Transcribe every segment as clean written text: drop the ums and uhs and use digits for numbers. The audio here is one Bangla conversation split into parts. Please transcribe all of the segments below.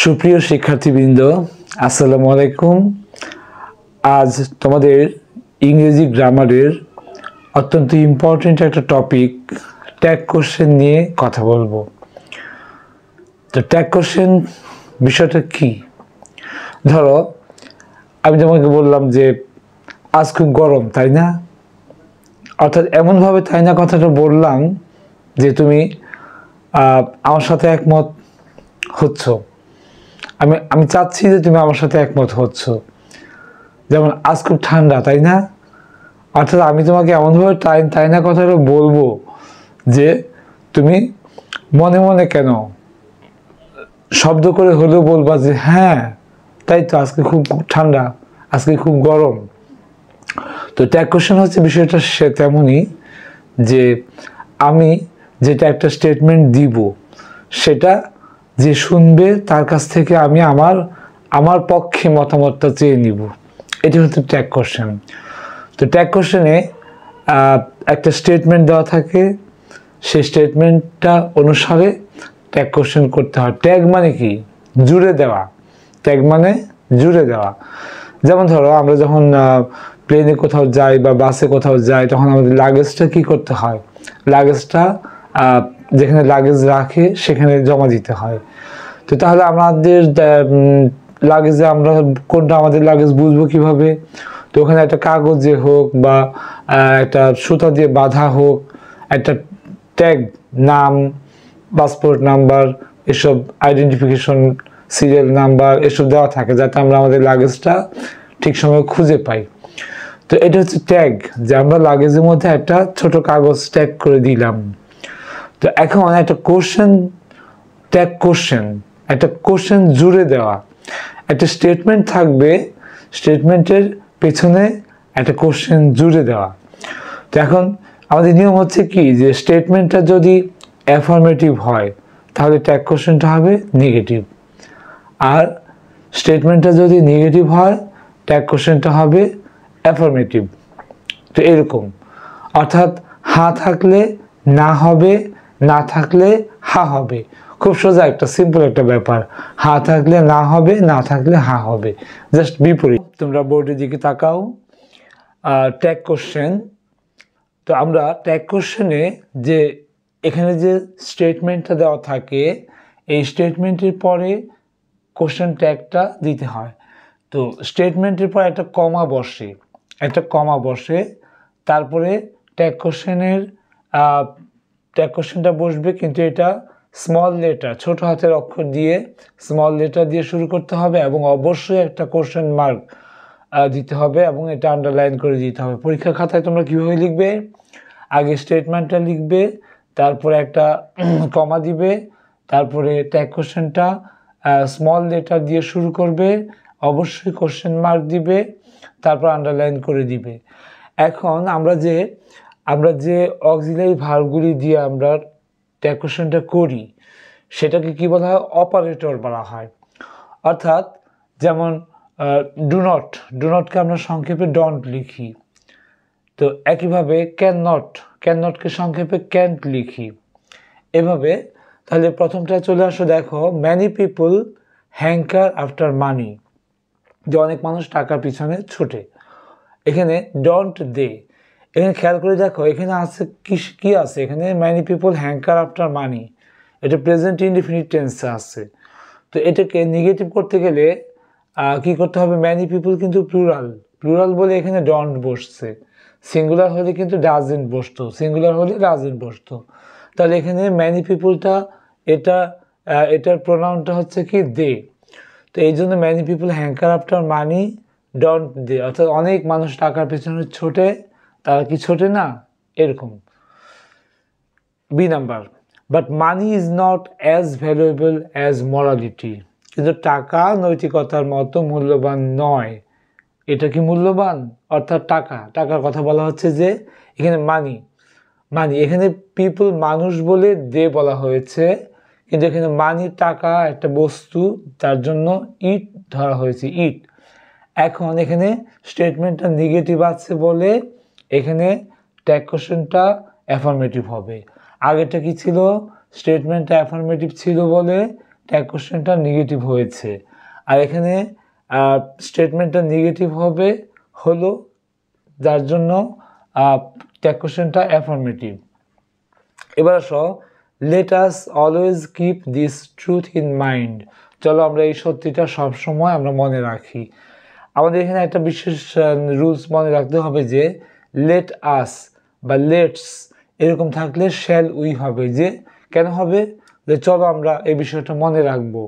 সুপ্রিয় শিক্ষার্থীবৃন্দ, আসসালামু আলাইকুম। আজ তোমাদের ইংরেজি গ্রামারের অত্যন্ত ইম্পর্টেন্ট একটা টপিক ট্যাগ কোশ্চেন নিয়ে কথা বলবো। তো ট্যাগ কোশ্চেন বিষয়টা কি? ধরো আমি তোমাকে বললাম যে আজ খুব গরম, তাই না? অর্থাৎ এমনভাবে তাই না কথাটা বললাম যে তুমি আমার সাথে একমত হচ্ছ। আমি চাচ্ছি যে তুমি আমার সাথে একমত হচ্ছ। যেমন আজ খুব ঠান্ডা, তাই না? অর্থাৎ আমি তোমাকে এমনভাবে তাই না কথাটা বলবো যে তুমি মনে মনে কেন শব্দ করে হলেও বলবা যে হ্যাঁ তাই তো, আজকে খুব ঠান্ডা, আজকে খুব গরম। তো ট্যাগ কোশ্চেন হচ্ছে বিষয়টা সে তেমনই যে আমি যেটা একটা স্টেটমেন্ট দিব সেটা যে শুনবে তার কাছ থেকে আমি আমার পক্ষে মতামতটা চেয়ে নিব। এটি হচ্ছে ট্যাগ কোশ্চেন। তো ট্যাগ কোশ্চেনে একটা স্টেটমেন্ট দেওয়া থাকে, সেই স্টেটমেন্টটা অনুসারে ট্যাগ কোশ্চেন করতে হয়। ট্যাগ মানে কি? জুড়ে দেওয়া। ট্যাগ মানে জুড়ে দেওয়া। যেমন ধরো আমরা যখন প্লেনে কোথাও যাই বা বাসে কোথাও যাই, তখন আমাদের লাগেজটা কি করতে হয়? লাগেজটা যেখানে লাগেজ রাখে সেখানে জমা দিতে হয়। তো তাহলে আমাদের লাগেজে আমরা কোনটা আমাদের লাগেজ বুঝবো কিভাবে? তো ওখানে একটা কাগজে হোক বা একটা সুতা দিয়ে বাঁধা হোক, একটা ট্যাগ, নাম, পাসপোর্ট নাম্বার, এসব আইডেন্টিফিকেশন সিরিয়াল নাম্বার এসব দেওয়া থাকে, যাতে আমরা আমাদের লাগেজটা ঠিক সময় খুঁজে পাই। তো এটা হচ্ছে ট্যাগ, যে আমরা লাগেজের মধ্যে একটা ছোট কাগজ ট্যাগ করে দিলাম। তো এখন একটা কোশ্চেন, ট্যাগ কোশ্চেন, একটা কোশ্চেন জুড়ে দেওয়া। একটা স্টেটমেন্ট থাকবে, স্টেটমেন্টের পেছনে একটা কোশ্চেন জুড়ে দেওয়া। তো এখন আমাদের নিয়ম হচ্ছে কি, যে স্টেটমেন্টটা যদি অ্যাফার্মেটিভ হয় তাহলে ট্যাগ কোশ্চেনটা হবে নেগেটিভ, আর স্টেটমেন্টটা যদি নেগেটিভ হয় ট্যাগ কোশ্চেনটা হবে অ্যাফার্মেটিভ। তো এরকম, অর্থাৎ হা থাকলে না হবে, না থাকলে হা হবে। খুব সোজা, একটা সিম্পল একটা ব্যাপার। হা থাকলে না হবে, না থাকলে হা হবে, জাস্ট বিপরীত। তোমরা বোর্ডের দিকে তাকাও। Tag question. তো আমরা ট্যাগ কোশ্চেনে যে এখানে যে স্টেটমেন্টটা দেওয়া থাকে, এই স্টেটমেন্টের পরে কোশ্চেন ট্যাগটা দিতে হয়। তো স্টেটমেন্টের পর একটা কমা বসে, তারপরে ট্যাগ কোশ্চেনটা বসবে, কিন্তু এটা স্মল লেটার, ছোট হাতের অক্ষর দিয়ে স্মল লেটার দিয়ে শুরু করতে হবে, এবং অবশ্যই একটা কোশ্চেন মার্ক দিতে হবে, এবং এটা আন্ডারলাইন করে দিতে হবে। পরীক্ষার খাতায় তোমরা কীভাবে লিখবে? আগে স্টেটমেন্টটা লিখবে, তারপরে একটা কমা দিবে, তারপরে ট্যাগ কোশ্চেনটা স্মল লেটার দিয়ে শুরু করবে, অবশ্যই কোশ্চেন মার্ক দিবে, তারপর আন্ডারলাইন করে দিবে। এখন আমরা যে অক্সিলারি ভার্বগুলি দিয়ে আমরা ট্যাগ কোশ্চেনটা করি সেটাকে কি বলা হয়? অপারেটর বলা হয়। অর্থাৎ যেমন ডু নটকে আমরা সংক্ষেপে ডন্ট লিখি। তো একইভাবে ক্যান নটকে সংক্ষেপে ক্যান্ট লিখি। এভাবে তাহলে প্রথমটা চলে আসো, দেখো many people hanker after money, যে অনেক মানুষ টাকার পিছনে ছুটে। এখানে ডন্ট দে, এখানে খেয়াল করে দেখো এখানে আছে কি আছে? এখানে many people hanker after money, এটা প্রেজেন্ট ইনডিফিনিট টেন্সে আছে। তো এটাকে নেগেটিভ করতে গেলে কি করতে হবে? ম্যানি পিপল কিন্তু প্লুরাল বলে এখানে ডন্ট বসছে, সিঙ্গুলার হলে কিন্তু ডাজেন্ট বসতো, সিঙ্গুলার হলে ডাজেন্ট বসতো। তাহলে এখানে ম্যানি পিপলটা এটার প্রোনাউনটা হচ্ছে কি? দে। তো এই জন্য many people hanker after money don't they, অর্থাৎ অনেক মানুষ টাকার পেছনে ছোটে, তারা কি ছোটে না? এরকম। B number, but money is not as valuable as morality, কিন্তু টাকা নৈতিকতার মতো মূল্যবান নয়। এটা কি মূল্যবান? অর্থাৎ টাকার কথা বলা হচ্ছে, যে এখানে মানি এখানে পিপল মানুষ বলে দে বলা হয়েছে, কিন্তু এখানে মানি টাকা একটা বস্তু, তার জন্য ইট ধরা হয়েছে, ইট। এখন এখানে স্টেটমেন্টটা নেগেটিভ আছে বলে এখানে ট্যাগ কোশ্চেনটা অ্যাফার্মেটিভ হবে। আগেরটা কি ছিল? স্টেটমেন্টটা অ্যাফার্মেটিভ ছিল বলে ট্যাগ কোশ্চেনটা নেগেটিভ হয়েছে। আর এখানে স্টেটমেন্টটা নেগেটিভ হলো যার জন্য ট্যাগ কোশ্চেনটা অ্যাফার্মেটিভ। এবার আসো, let us always keep this truth in mind. চলো আমরা এই সত্যিটা সবসময় আমরা মনে রাখি। আমাদের এখানে একটা বিশেষ রুলস মনে রাখতে হবে যে লেট আস বা লেটস এরকম থাকলে শ্যাল উই হবে। যে কেন হবে? যে চলো আমরা এই বিষয়টা মনে রাখবো।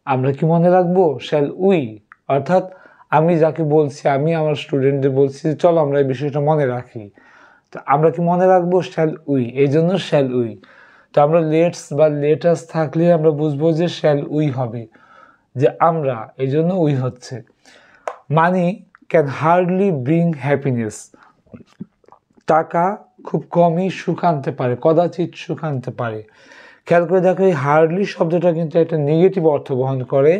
আমরা কি মনে রাখবো? শ্যাল উই, অর্থাৎ আমি যাকে বলছি, আমি আমার স্টুডেন্টদের বলছি চলো আমরা এই বিষয়টা মনে রাখি। তো আমরা কি মনে রাখবো? শ্যাল উই, এই জন্য শ্যাল উই। তো আমরা লেটস বা লেটাস থাকলে আমরা বুঝবো যে শ্যাল উই হবে, যে আমরা, এই জন্য উই হচ্ছে। মানি ক্যান হার্ডলি ব্রিং হ্যাপিনেস। টাকা খুব কমই সুখ আনতে পারে, কদাচিৎ সুখ আনতে পারে। খেয়াল করে দেখো, এই হার্ডলি শব্দটা কিন্তু একটা নেগেটিভ অর্থ বহন করে।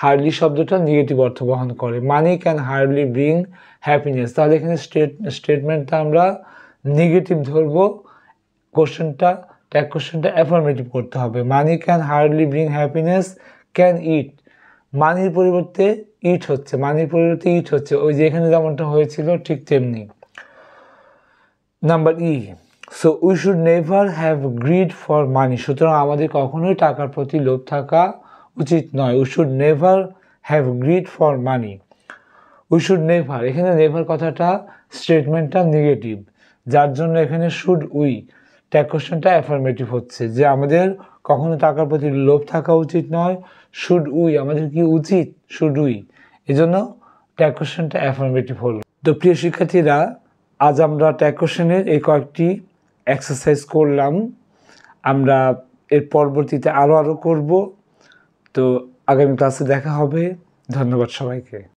হার্ডলি শব্দটা নেগেটিভ অর্থ বহন করে। মানি ক্যান হার্ডলি ব্রিং হ্যাপিনেস, তাহলে এখানে স্টেটমেন্টটা আমরা নেগেটিভ ধরবো। ট্যাগ কোশ্চেনটা অ্যাফার্মেটিভ করতে হবে। Money can hardly bring happiness, can eat, মানির পরিবর্তে ইট হচ্ছে, মানির পরিবর্তে ইট হচ্ছে, ওই যে এখানে যেমনটা হয়েছিল ঠিক তেমনি। Number E, so we should never have grid for money. সুতরাং আমাদের কখনোই টাকার প্রতি লোভ থাকা উচিত নয়। We should never have grid for money. We should never, এখানে নেভার কথাটা স্টেটমেন্টটা নেগেটিভ, যার জন্য এখানে শুড উই, ট্যাগ কোশ্চেনটা অ্যাফার্মেটিভ হচ্ছে, যে আমাদের কখনো টাকার প্রতি লোভ থাকা উচিত নয়। শুড উই, আমাদের কি উচিত? শুড উই, এই জন্য ট্যাগ কোশ্চেনটা অ্যাফার্মেটিভ হলো। তো প্রিয় শিক্ষার্থীরা, আজ আমরা ট্যাগ কোশ্চেনের এই কয়েকটি এক্সারসাইজ করলাম। আমরা এর পরবর্তীতে আরও করব। তো আগামী ক্লাসে দেখা হবে। ধন্যবাদ সবাইকে।